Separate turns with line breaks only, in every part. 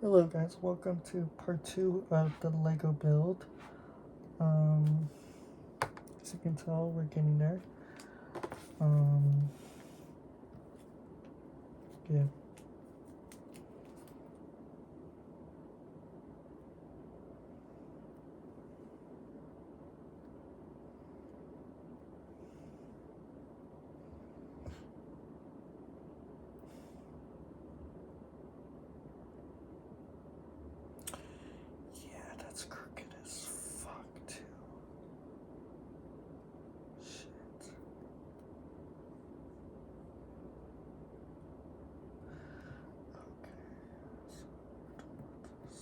Hello guys, welcome to part 2 of the Lego build. As you can tell, we're getting there. Yeah. Yeah, that's crooked as fuck too. Shit. Okay, so this.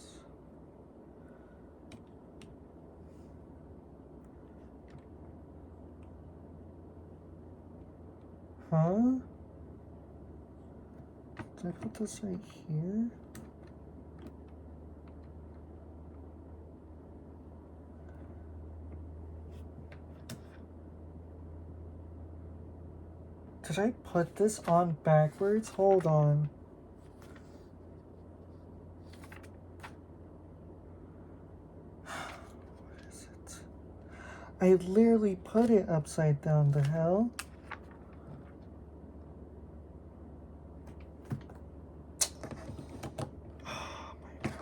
Huh? Did I put this right here? Did I put this on backwards? Hold on. What is it? I literally put it upside down. The hell? Oh my god.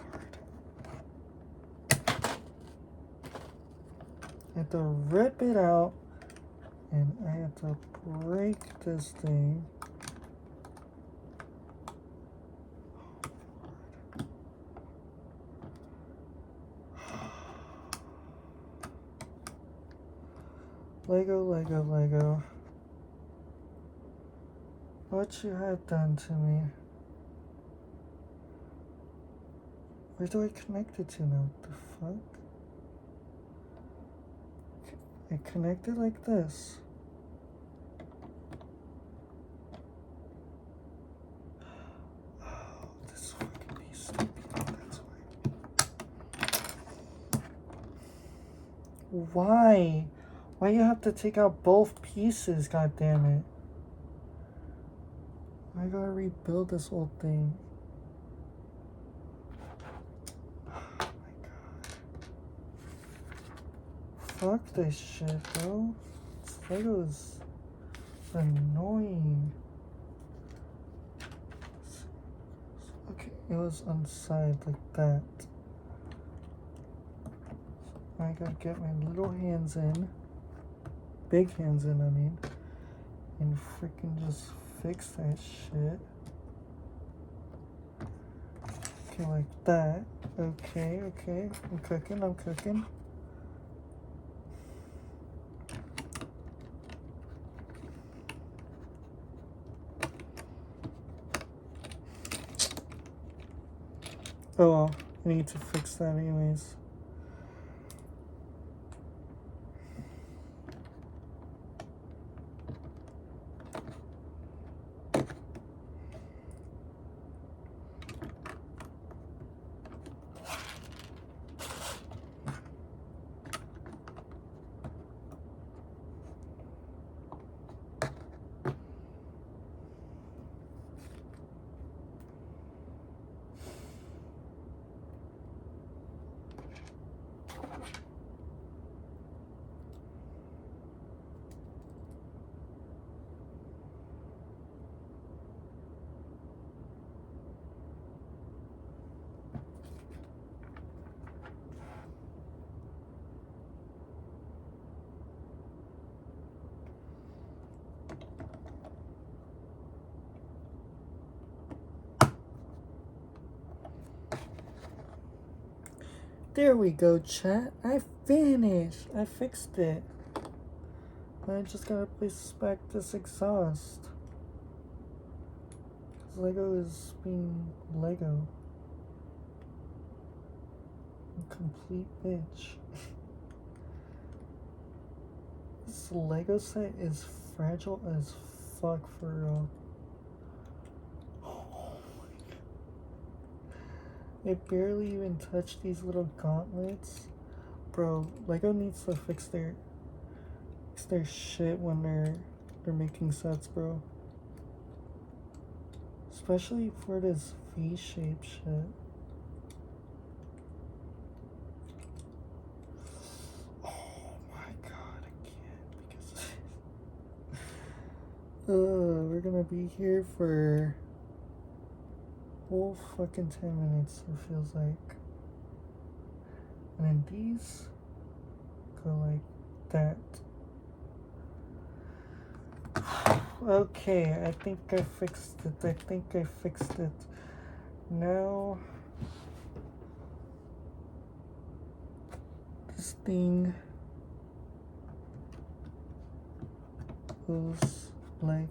I have to rip it out. And I have to break this thing. Lego, Lego, Lego. What you have done to me. Where do I connect it to now? What the fuck? I connect it like this. Oh, this fucking piece stupid. That's why. Why? Why you have to take out both pieces, god damn it? I gotta rebuild this whole thing. Oh my god. Fuck this shit, bro. This Lego is annoying. Okay, it was on the side like that. I gotta get my little hands in. Big hands in, I mean. And freaking just fix that shit. Okay, like that. Okay, okay. I'm cooking, I'm cooking. Oh well, I need to fix that anyways. There we go, chat. I finished. I fixed it. I just gotta place back this exhaust. Cause Lego is being Lego. A complete bitch. This Lego set is fragile as fuck for real. I barely even touched these little gauntlets. Bro, Lego needs to fix their shit when they're making sets, bro. Especially for this V-shape shit. We're gonna be here for whole fucking 10 minutes, it feels like. And then these go like that. Okay, I think I fixed it. Now, this thing goes like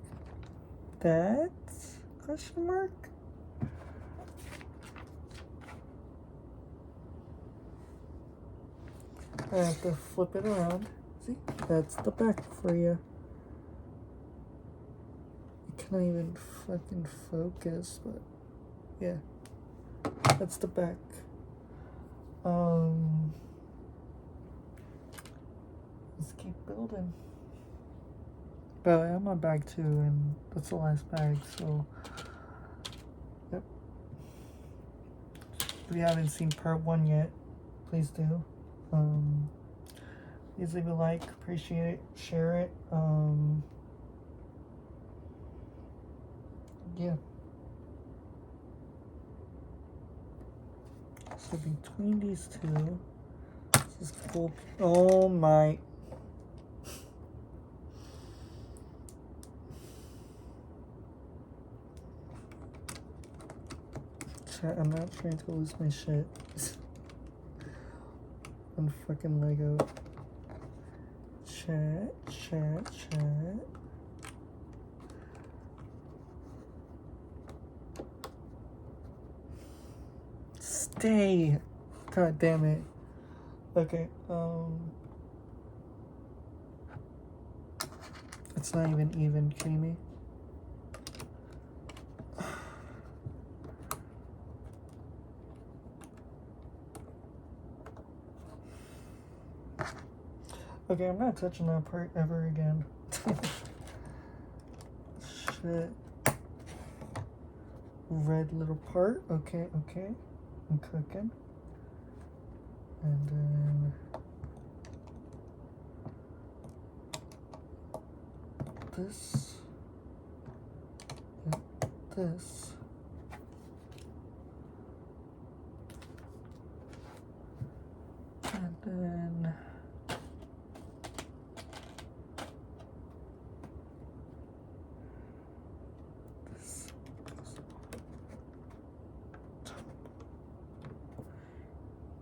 that? Question mark? I have to flip it around. See? That's the back for you. You can't even fucking focus, but yeah. That's the back. Let's keep building. But I have my bag too, and that's the last bag, so yep. If you haven't seen part 1 yet, please do. Please leave a like, appreciate it, share it. Yeah. So between these two, this is cool. Oh my. Chat, I'm not trying to lose my shit. On fucking Lego. Chat. Stay. God damn it. Okay, it's not even, kidding me? Okay, I'm not touching that part ever again. Shit. Red little part. Okay. I'm cooking. And then this. Yep, this. And then this.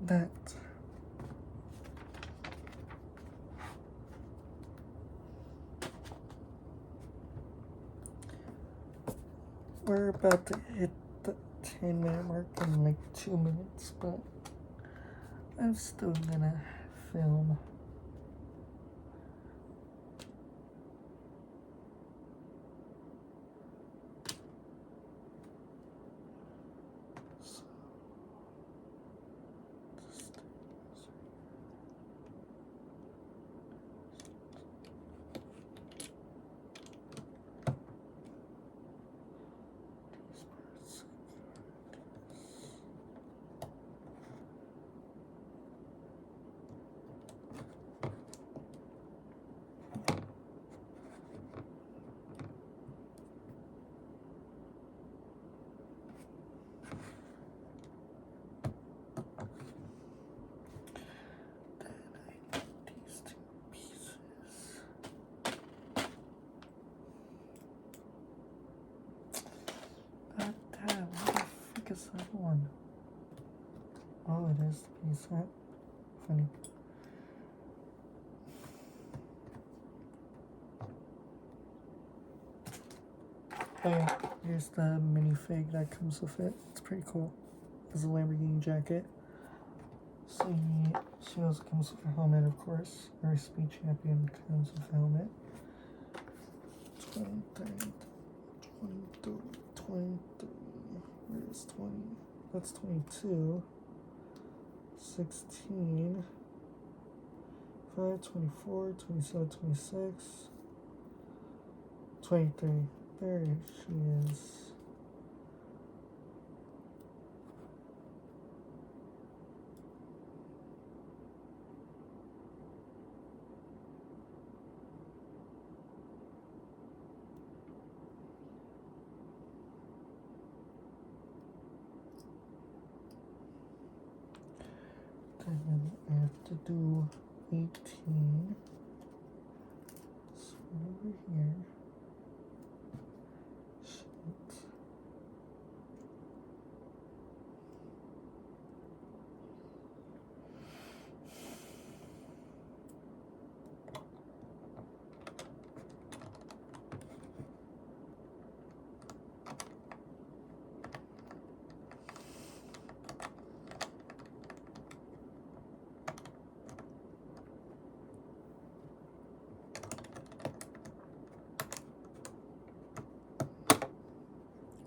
That. We're about to hit the 10-minute mark in like 2 minutes, but I'm still gonna film. Is that one? Oh, it is the piece set. Funny. Oh yeah, here's the minifig that comes with it. It's pretty cool. It's a Lamborghini jacket. So she also comes with a helmet, of course. Our speed champion comes with a helmet. 20, 30, 20, 30, 20, where's 20? That's 22. 16. 5, 24, 27, 26. 23. There she is. And then I have to do 18. So over here. Shit.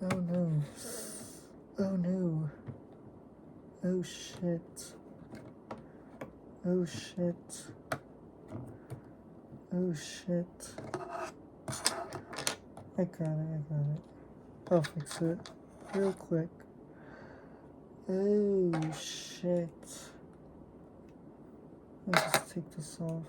Oh no. Oh no. Oh shit. Oh shit. Oh shit. I got it. I'll fix it real quick. Oh shit. Let's just take this off.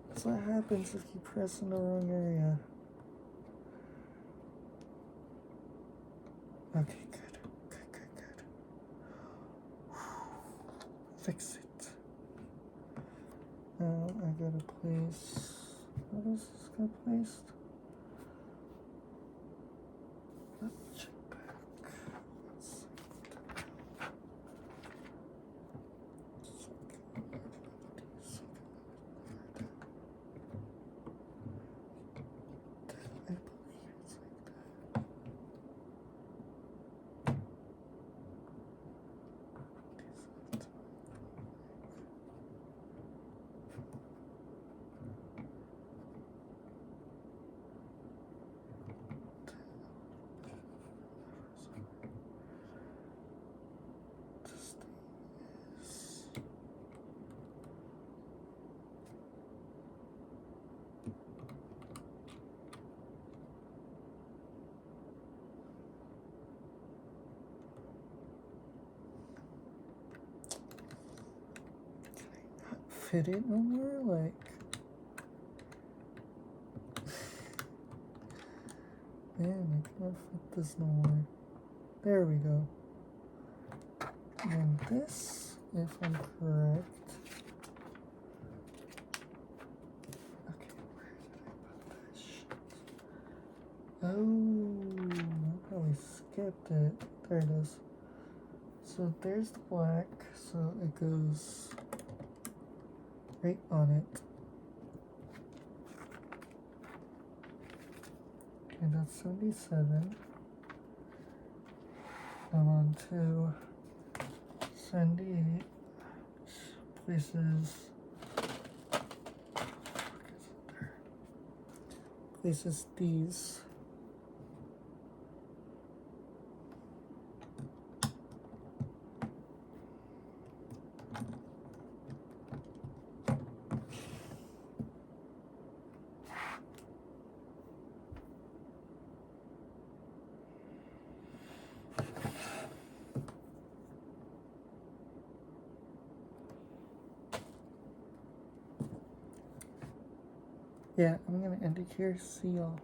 That's what happens if you press in the wrong area. Okay, good. Fix it. Now I gotta place. What is this got placed? Let's check back. Let's see. I believe it's like that. Fit it no more? Like, man, I cannot fit this no more. There we go. And this, if I'm correct. Okay, where did I put this shit? Oh, I probably skipped it. There it is. So there's the black, so it goes right on it. Okay, that's 77. I'm on to 78. Places. Places these. Yeah, I'm gonna end it here. See y'all.